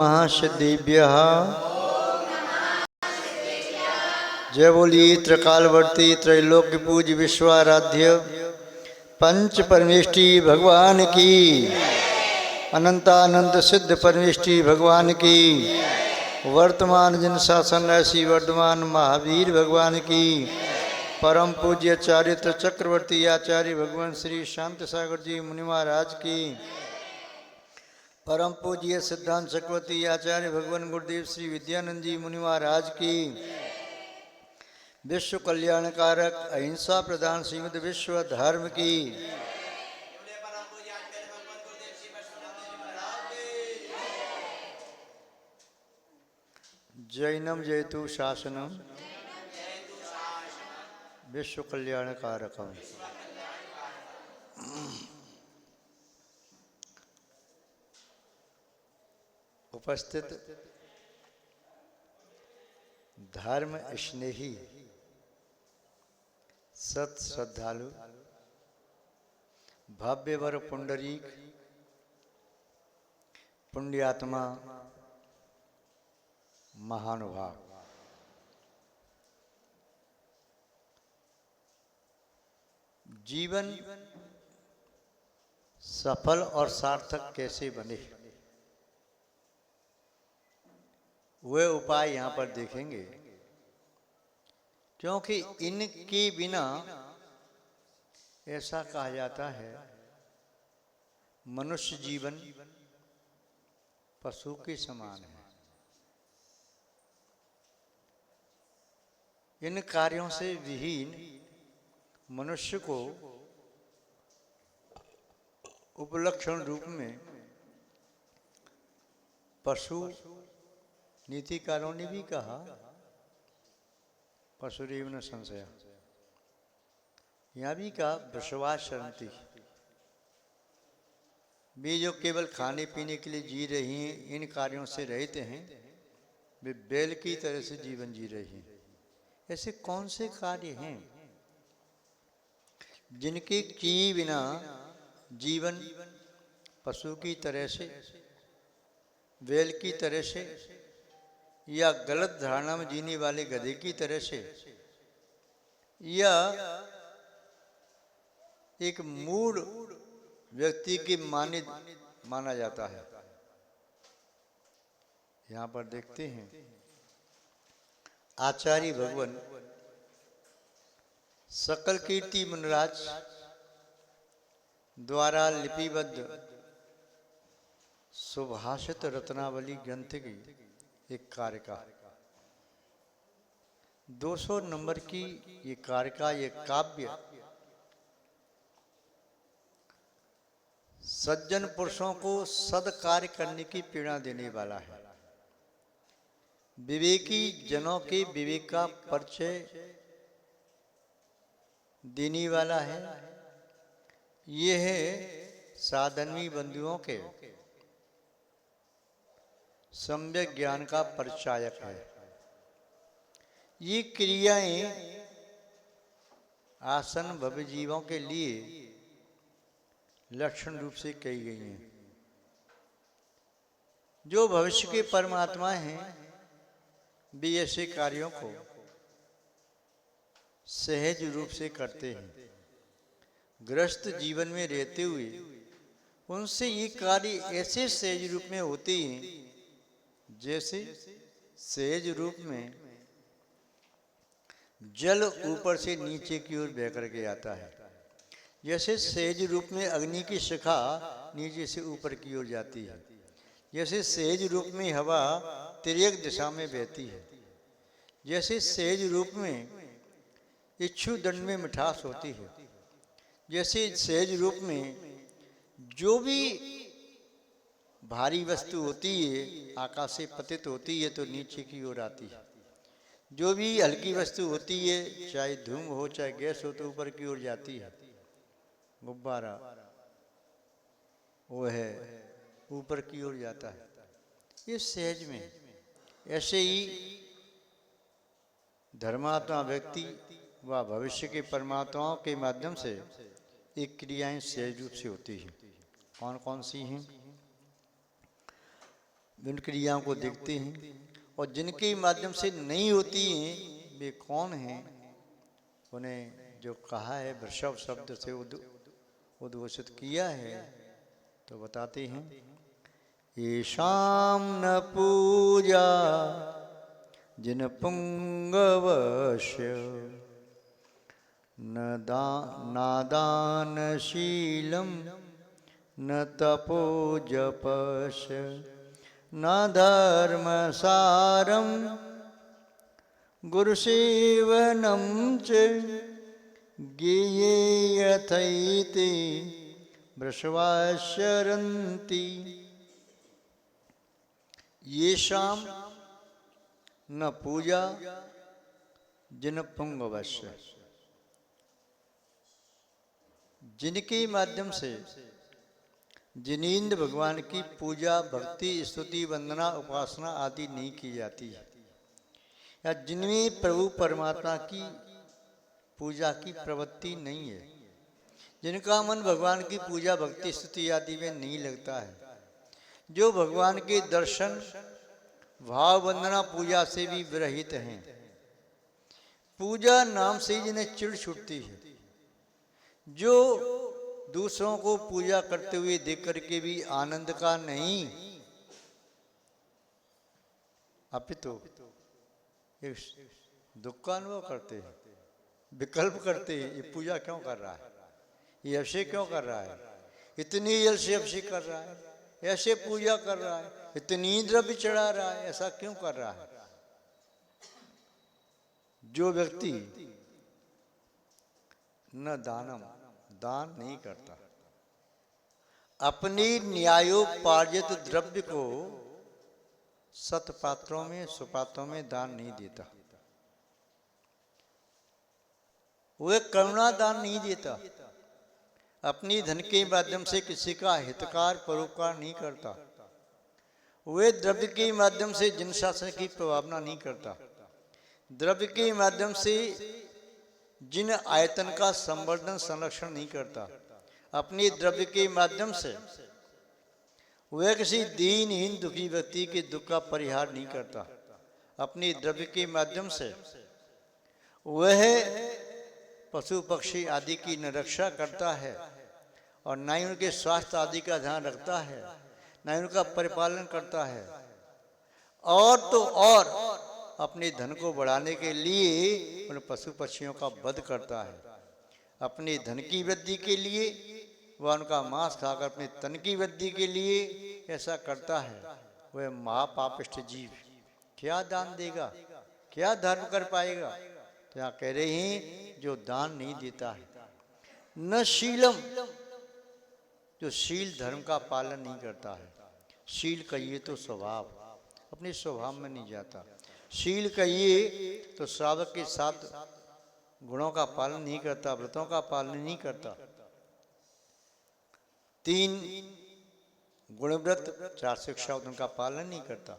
महासिद्धिभ्यः जय बोली त्रिकालवर्ती त्रैलोक्य पूज्य विश्वाराध्य पंच परमेष्टि भगवान की, अनंतानंत सिद्ध परमेष्टि भगवान की, वर्तमान जन शासन ऐसी वर्धमान महावीर भगवान की, परम पूज्य चारित्र चक्रवर्ती आचार्य भगवान श्री शांत सागर जी मुनि महाराज की, परम पूज्य सिद्धांत चक्रवर्ती आचार्य भगवान गुरुदेव श्री विद्यानंद जी मुनि महाराज की, विश्व कल्याणकारक अहिंसा प्रधान श्रीमद विश्व धर्म की, जैनम जयतु शासनम विश्व कल्याणकारकम। उपस्थित धर्म स्नेही सत श्रद्धालु भव्यवर पुंडरीक पुण्यात्मा महानुभाव, जीवन सफल और सार्थक कैसे बने, वे उपाय यहाँ पर देखेंगे, क्योंकि इनके बिना ऐसा कहा जाता है मनुष्य जीवन पशु के समान है। इन कार्यों से विहीन मनुष्य को उपलक्षण रूप में पशु नीतिकारों ने भी कहा पशुरेव न संशय, यहाँ भी कहा वृषभाशरन्ति, वे जो केवल खाने पीने के लिए जी रही हैं, इन कार्यों से रहित हैं, वे बैल की तरह से जीवन जी रही हैं। ऐसे कौन से कार्य हैं जिनके किए बिना जीवन पशु की तरह से, बैल की तरह से या गलत धारणा में जीने वाले गधे की तरह से या एक मूढ़ व्यक्ति के माना जाता है। यहाँ पर देखते हैं आचार्य भगवान सकल कीर्ति मुनिराज द्वारा लिपिबद्ध सुभाषित रत्नावली ग्रंथ की एक कारिका, 200 नंबर की ये कारिका, ये काव्य सज्जन पुरुषों को सद्कार्य करने की प्रेरणा देने वाला है, विवेकी जनों के विवेक का परिचय देने वाला है। ये है साधनवी बंधुओं के सम्यक ज्ञान का परिचायक है। ये क्रियाएं आसन भव्य जीवों के लिए लक्षण रूप से कही गई हैं। जो भविष्य के परमात्मा हैं, वे ऐसे कार्यों को सहज रूप से करते हैं। गृहस्थ जीवन में रहते हुए उनसे ये कार्य ऐसे सहज रूप में होते हैं जैसे सहज रूप में जल ऊपर से नीचे की ओर बह करके आता है, जैसे सहज रूप में अग्नि की शिखा नीचे से ऊपर की ओर जाती है, जैसे सहज रूप में हवा तिर्यक दिशा में बहती है, जैसे सहज रूप में इच्छु दंड में मिठास होती है, जैसे सहज रूप में जो भी भारी वस्तु होती है आकाश से पतित होती है तो नीचे की ओर आती है, जो भी हल्की वस्तु होती है चाहे धूम हो चाहे गैस हो तो ऊपर की ओर जाती है। गुब्बारा वो है ऊपर की ओर जाता है, ये सहज में। ऐसे ही धर्मात्मा व्यक्ति व भविष्य के परमात्माओं के माध्यम से एक क्रियाएं सहज रूप से होती हैं। कौन कौन सी हैं? उन क्रियाओं को देखते हैं, और जिनके माध्यम से नहीं होती हैं वे कौन हैं, उन्हें जो कहा है वृषभ शब्द से उद्घोषित किया है, तो बताते हैं येषां न पूजा जिन पुंगवश्य नादानशीलं न तपो जपस्य न धर्मसारं गुरुसेवनं च ज्ञेयथैते वृषवाशरन्ति। येषां न पूजा जिन पुंगवश्य, जिनके माध्यम से जिनेंद्र भगवान की पूजा भक्ति स्तुति वंदना उपासना आदि नहीं की जाती है, या जिनमें प्रभु परमात्मा की पूजा की प्रवृत्ति नहीं है, जिनका मन भगवान की पूजा भक्ति स्तुति आदि में नहीं लगता है, जो भगवान के दर्शन भाव वंदना पूजा से भी विरहित हैं, पूजा नाम से जिन्हें चिढ़ छूटती है, जो दूसरों को पूजा करते हुए देख करके भी आनंद का नहीं अपितु एक दुख का अनुभव करते हैं, विकल्प करते हैं, ये पूजा क्यों कर रहा है, ये अभिषेक क्यों कर रहा है, इतनी जल से अभिषेक कर रहा है, ऐसे पूजा कर रहा है, इतनी द्रव्य चढ़ा रहा है, ऐसा क्यों कर रहा है। जो व्यक्ति न दानम दान नहीं करता, अपनी न्यायोपार्जित द्रव्य को सतपात्रों में सुपात्रों में दान नहीं देता, वह करुणा दान नहीं देता, अपनी धन के माध्यम से किसी का हितकार परोपकार नहीं करता, वे द्रव्य के माध्यम से जन शासन की प्रभावना नहीं करता, द्रव्य के माध्यम से जिन आयतन का संवर्धन संरक्षण नहीं करता, अपने द्रव्य के माध्यम से वह किसी दीनहीन दुखी व्यक्ति के दुख का परिहार नहीं करता, अपने द्रव्य के माध्यम से वह पशु पक्षी आदि की न रक्षा करता है और न ही उनके स्वास्थ्य आदि का ध्यान रखता है, न ही उनका परिपालन करता है, और तो और अपने धन को बढ़ाने के लिए उन पशु पक्षियों का वध करता है, अपने धन की वृद्धि के लिए वह उनका मांस खाकर अपने तन की वृद्धि के लिए ऐसा करता है, वह महापापिष्ठ जीव क्या दान देगा, क्या धर्म कर पाएगा। तो यहाँ कह रहे हैं जो दान नहीं देता है, न शीलम, जो शील धर्म का पालन नहीं करता है, शील कहिए तो स्वभाव, अपने स्वभाव में नहीं जाता, शील कहिए तो श्रावक के साथ गुणों का पालन नहीं करता, व्रतों का पालन नहीं करता, 3 गुणव्रत 4 शिक्षा उनका पालन नहीं करता,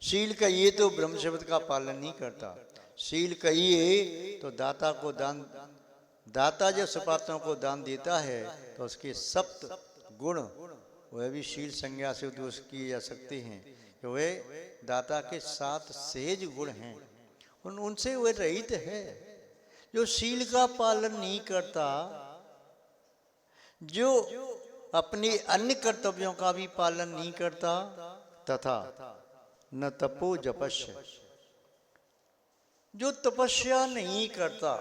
शील कहिए तो ब्रह्म शब्द का पालन नहीं करता, शील कहिए तो दाता को दान, दाता जब सुपात्रों को दान देता है तो उसके सप्त गुण वह भी शील संज्ञा से उद्घोष किए जा सकते हैं कि वे दाता के 7 सहज गुण हैं, उनसे वह रहित है। जो शील का पालन नहीं करता, जो अपने अन्य कर्तव्यों का भी पालन नहीं करता, तथा न तपो जपस्य, जो तपस्या नहीं करता,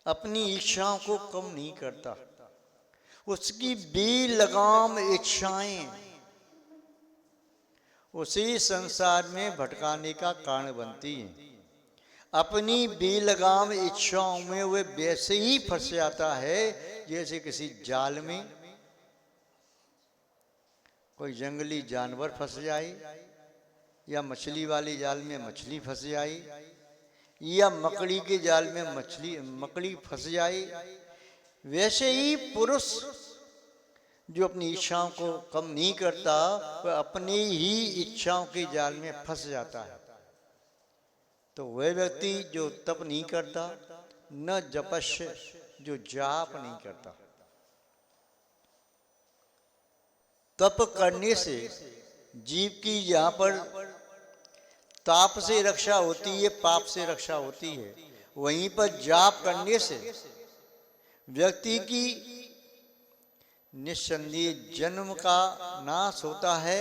अपनी इच्छाओं को कम नहीं करता, उसकी बेलगाम इच्छाएं उसी संसार में भटकाने का कारण बनती हैं। अपनी बेलगाम इच्छाओं में वह वैसे ही फंस जाता है जैसे किसी जाल में कोई जंगली जानवर फंस जाए, या मछली वाली जाल में मछली फंस जाए, या मकड़ी के जाल में मकड़ी फंस जाए, वैसे ही पुरुष जो अपनी इच्छाओं को कम नहीं करता वह अपनी ही इच्छाओं के जाल में फंस जाता है। तो वह व्यक्ति जो तप नहीं करता, न जपस्य, जो जाप नहीं करता। तप करने से जीव की जहाँ पर ताप से रक्षा होती है, पाप से रक्षा होती है, वहीं पर जाप करने से व्यक्ति की निस्संदेह जन्म का नाश होता है,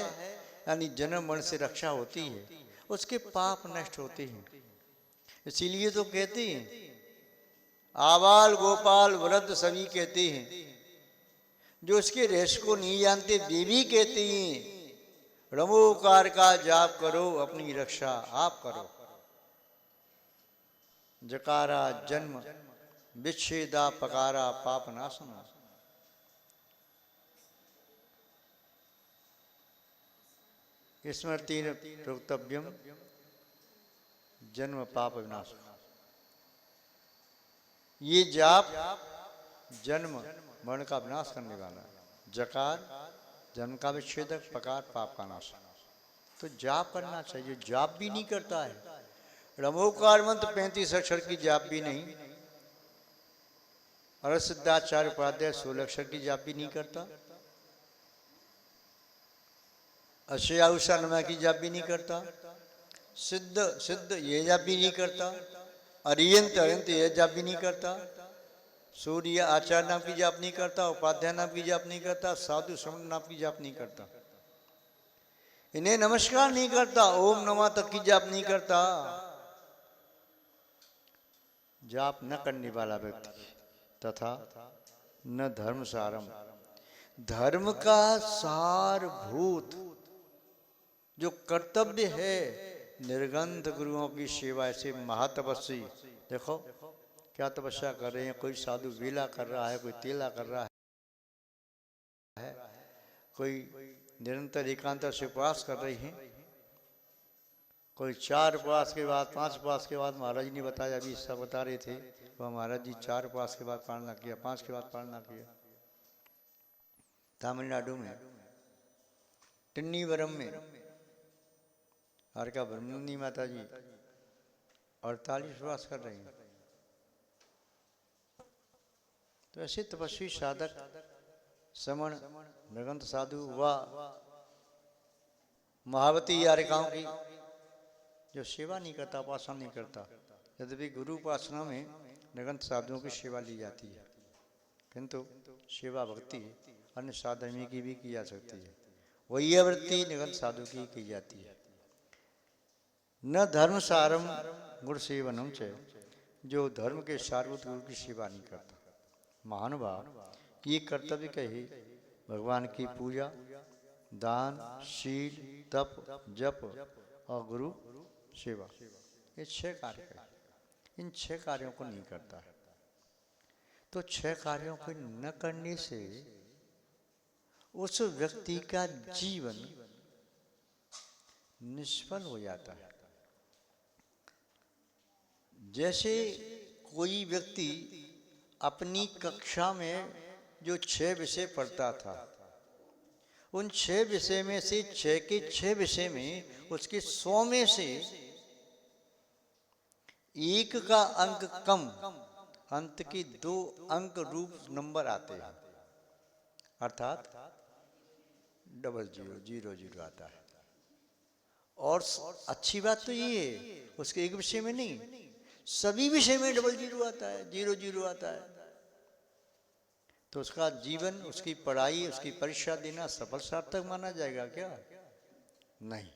यानी जन्म मरण से रक्षा होती है, उसके पाप नष्ट होते हैं। इसीलिए तो कहते हैं, आबाल गोपाल वृद्ध सभी कहते हैं, जो इसके रहस्य को नहीं जानते वे भी कहते हैं, रमोकार का जाप करो, अपनी रक्षा आप करो। जकारा जन्म विच्छेदा पकारा पाप नाशना। स्मृति प्रोक्तव्यम जन्म पाप विनाश। ये जाप जन्म मरण का विनाश करने वाला है। जकार जन्म का विच्छेदक, पकार पाप का नाश। तो जाप करना चाहिए। जाप भी नहीं करता है, रमोकार मंत्र 35 अक्षर की जाप भी नहीं, और सिद्धाचार्य उपाध्याय 16 अक्षर की जाप भी नहीं करता, अशयाउषा नमा की जाप भी नहीं करता, सिद्ध सिद्ध ये जाप भी नहीं करता, अरियंत अरियंत ये जाप भी नहीं करता, सूर्य आचार्य नाम की जाप नहीं करता, उपाध्याय नाम की जाप नहीं करता, साधु श्रवण नाम की जाप नहीं करता, इन्हें नमस्कार नहीं करता, ओम नमः तक की जाप नहीं करता। जाप न करने वाला व्यक्ति तथा न धर्म सारम, धर्म का सारभूत जो कर्तव्य है, निर्गंध गुरुओं की सेवा। ऐसे महातपस्वी देखो क्या तपस्या कर रहे हैं, कोई साधु वेला कर रहा है, कोई तेला कर रहा है, कोई निरंतर एकांतर से उपवास कर रही हैं, कोई 4 उपवास के बाद 5 उपवास के बाद, महाराज जी ने बताया, अभी सब बता रहे थे, वह महाराज जी 4 उपवास के बाद पालना किया, 5 के बाद पालना किया। तमिलनाडु में टिन्नीवरम में हर का ब्रह्मनंदी माता जी 48 उपवास कर रही हैं। तो ऐसे तपस्वी साधक समण नृगंत साधु व महावती यारिकाओं की जो सेवा नहीं करता, उपासना नहीं करता, यद्यपि गुरु उपासना में नृगंत साधुओं की सेवा ली जाती है, किंतु सेवा भक्ति अन्य साधर्मी की भी की जा सकती है, वही आवृत्ति निगंत साधु की जाती है। न धर्म सारम गुरु सेवनम च, जो धर्म के सारभूत गुरु की सेवा नहीं करता। महानुभाव ये कर्तव्य कहे, भगवान की पूजा, दान, शील, तप, जप और गुरु सेवा, ये 6 कार्य है। इन 6 कार्यों को नहीं करता है, तो 6 कार्यों को न करने से उस व्यक्ति का जीवन निष्फल हो जाता है। जैसे कोई व्यक्ति अपनी कक्षा में जो 6 विषय पढ़ता था, उन 6 विषय में से 6 के 6 विषय में उसके 100 में से 1 का अंक कम, अंत के 2 अंक रूप नंबर आते हैं, अर्थात 0000 आता है। और अच्छी बात तो ये है, उसके एक विषय में नहीं, सभी विषय में 00 आता है, 00 आता है। तो उसका जीवन, उसकी पढ़ाई, उसकी परीक्षा देना सफल सार्थक माना जाएगा क्या? नहीं।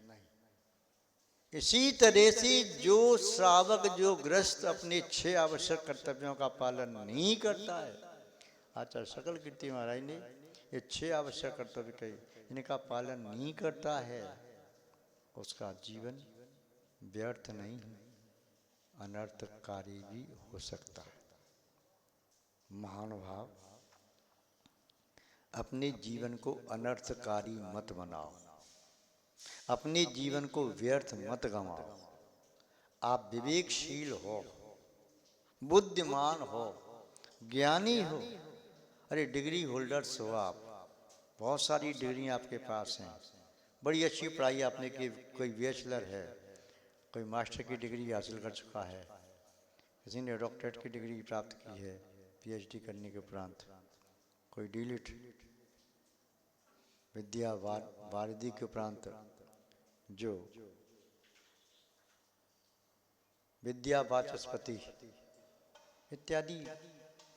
इसी तरह से जो श्रावक, जो गृहस्थ अपने 6 आवश्यक कर्तव्यों का पालन नहीं करता है, आचार्य सकल कीर्ति महाराज ने ये 6 आवश्यक कर्तव्य कहे, इनका पालन नहीं करता है, उसका जीवन व्यर्थ नहीं, अनर्थकारी भी हो सकता है। महानुभाव, अपने जीवन को अनर्थकारी मत बनाओ, अपने जीवन को व्यर्थ मत गंवाओ। आप विवेकशील हो, बुद्धिमान हो, ज्ञानी हो। अरे डिग्री होल्डर्स हो आप, बहुत सारी डिग्रियां आपके पास हैं, बड़ी अच्छी पढ़ाई आपने की, कोई बैचलर है, कोई मास्टर की डिग्री हासिल कर चुका है, किसी ने डॉक्टरेट की डिग्री प्राप्त की है, पीएचडी करने के उपरांत, कोई डीलिट, विद्या वारिधि के उपरांत जो विद्या वाचस्पति इत्यादि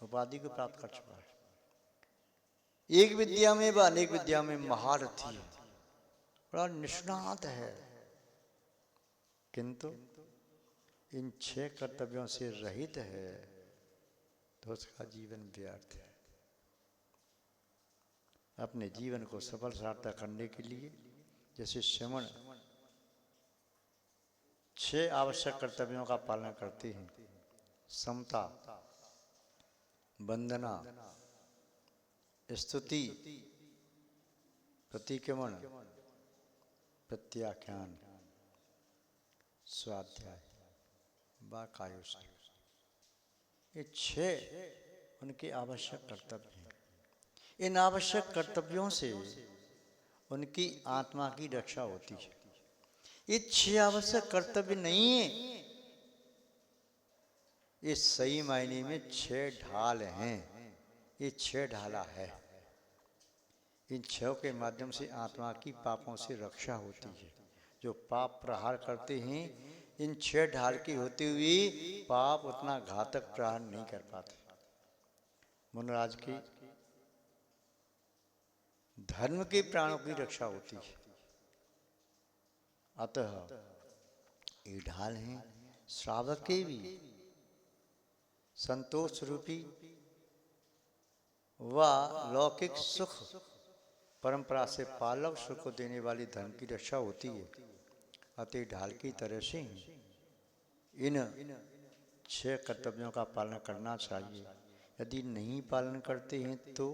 उपाधि को प्राप्त कर चुका है। एक विद्या में व अनेक विद्या में महारथी है, बड़ा निष्णात है, किंतु इन 6 कर्तव्यों से रहित है तो उसका जीवन व्यर्थ है। अपने जीवन को सफल सार्थक करने के लिए जैसे श्रमण 6 आवश्यक कर्तव्यों का पालन करते हैं, समता, वंदना, स्तुति, प्रतिक्रमण, प्रत्याख्यान, स्वाध्याय, वाकायुष्य, ये 6 उनके आवश्यक कर्तव्य हैं। इन आवश्यक कर्तव्यों से उनकी आत्मा की रक्षा होती है। ये 6 आवश्यक कर्तव्य नहीं है, ये सही मायने में 6 ढाल हैं। ये 6 ढाला है। इन 6 के माध्यम से आत्मा की पापों से रक्षा होती है। जो पाप प्रहार करते हैं, इन 6 ढाल की होते हुए पाप उतना घातक प्रहार नहीं कर पाते। मुनराज की धर्म के प्राणों की रक्षा होती है। अतः ये ढाल हैं श्रावक के भी संतोष रूपी व लौकिक सुख परंपरा से पालक सुख को देने वाली धर्म की रक्षा होती है। अतः ढाल की तरह से इन 6 कर्तव्यों का पालन करना चाहिए। यदि नहीं पालन करते हैं तो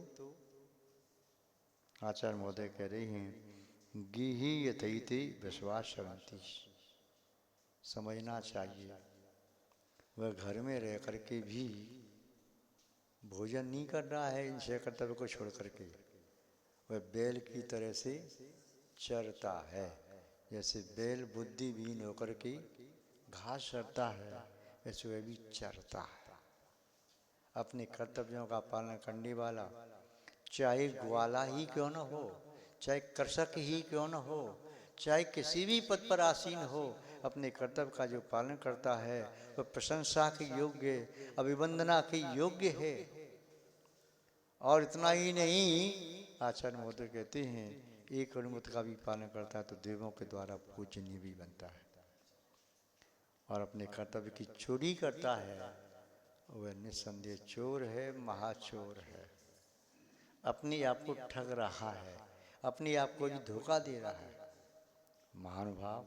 आचार्य महोदय कह रहे हैं गीही यथैति विश्वास शरंती, समझना चाहिए वह घर में रह करके भी भोजन नहीं कर रहा है इन 6 कर्तव्य को छोड़ करके, वह बैल की तरह से चरता है। जैसे बैल बुद्धिहीन होकर के घास चरता है, वैसे वह भी चरता है। अपने कर्तव्यों का पालन करने वाला चाहे ग्वाला ही क्यों न हो, चाहे कृषक ही क्यों न हो, चाहे किसी भी पद पर आसीन हो, अपने कर्तव्य का जो पालन करता है वह प्रशंसा के योग्य, अभिवंदना के योग्य है। और इतना ही नहीं, आचार्य महोदय कहते हैं एक अनुमत का भी पालन करता है तो देवों के द्वारा पूजनीय भी बनता है। और अपने कर्तव्य की चोरी करता है वह निस्संदेह चोर है, महाचोर है, अपने आप को ठग रहा है, अपने आप को भी धोखा दे रहा है। महानुभाव,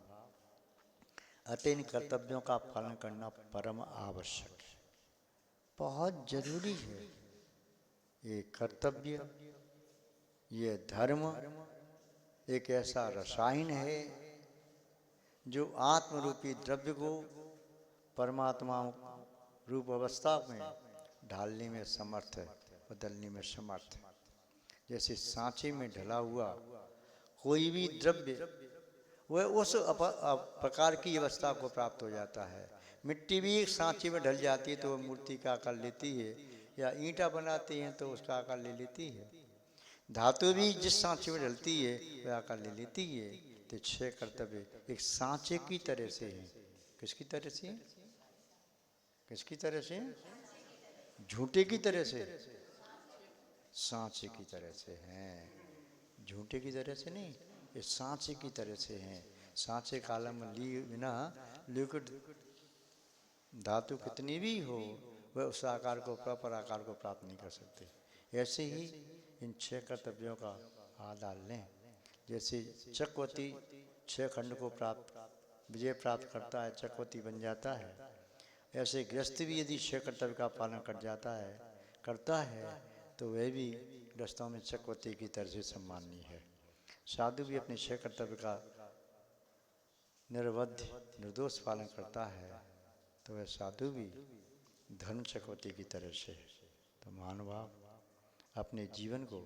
अतः इन कर्तव्यों का पालन करना परम आवश्यक है, बहुत जरूरी है। ये कर्तव्य, ये धर्म एक ऐसा रसायन है जो आत्मरूपी द्रव्य को परमात्मा रूप अवस्था में ढालने में समर्थ है, बदलने में समर्थ है। जैसे सांचे में ढला हुआ कोई भी द्रव्य वह उस प्रकार की अवस्था को प्राप्त हो जाता है। मिट्टी भी एक सांचे में ढल जाती है तो वह मूर्ति का आकार लेती है, या ईंटा बनाते हैं तो उसका आकार ले लेती है। धातु भी जिस सांचे में ढलती है वह आकार ले लेती है। तो 6 कर्तव्य एक सांचे की तरह से हैं। किसकी तरह से? किसकी तरह से? झूठे की तरह से, सांचे की तरह से हैं। झूठे की तरह से नहीं, ये सांचे की तरह से हैं। सांचे कालम लिए बिना लिक्विड धातु कितनी भी हो वह उस आकार को, प्रॉपर आकार को प्राप्त नहीं कर सकते। ऐसे ही इन 6 कर्तव्यों का आधार लें। जैसे चक्रवर्ती 6 खंड को विजय प्राप्त करता है, चक्रवर्ती बन जाता है, ऐसे गृहस्थ भी यदि 6 कर्तव्य का पालन करता है तो वह भी गृहस्थों में चक्रवर्ती की तरह से सम्माननीय है। साधु भी अपने 6 कर्तव्य का निर्वध्य निर्दोष पालन करता है तो वह साधु भी धर्म चक्रवर्ती की तरह से है। तो महानुभाव, अपने जीवन को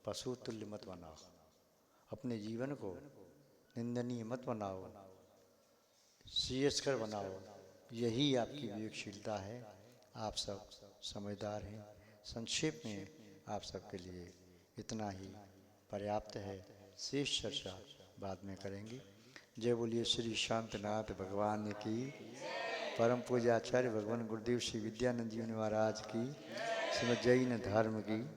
पशु तुल्य मत बनाओ, अपने जीवन को निंदनीय मत बनाओ, श्रेयस्कर बनाओ। यही आपकी विवेकशीलता है। आप सब समझदार हैं। संक्षेप में आप सबके लिए इतना ही पर्याप्त है, शेष चर्चा बाद में करेंगे। जय बोलिए श्री शांतनाथ भगवान की, परम पूज्याचार्य भगवान गुरुदेव श्री विद्यानंद जी महाराज की, श्रीमद् जैन धर्म की।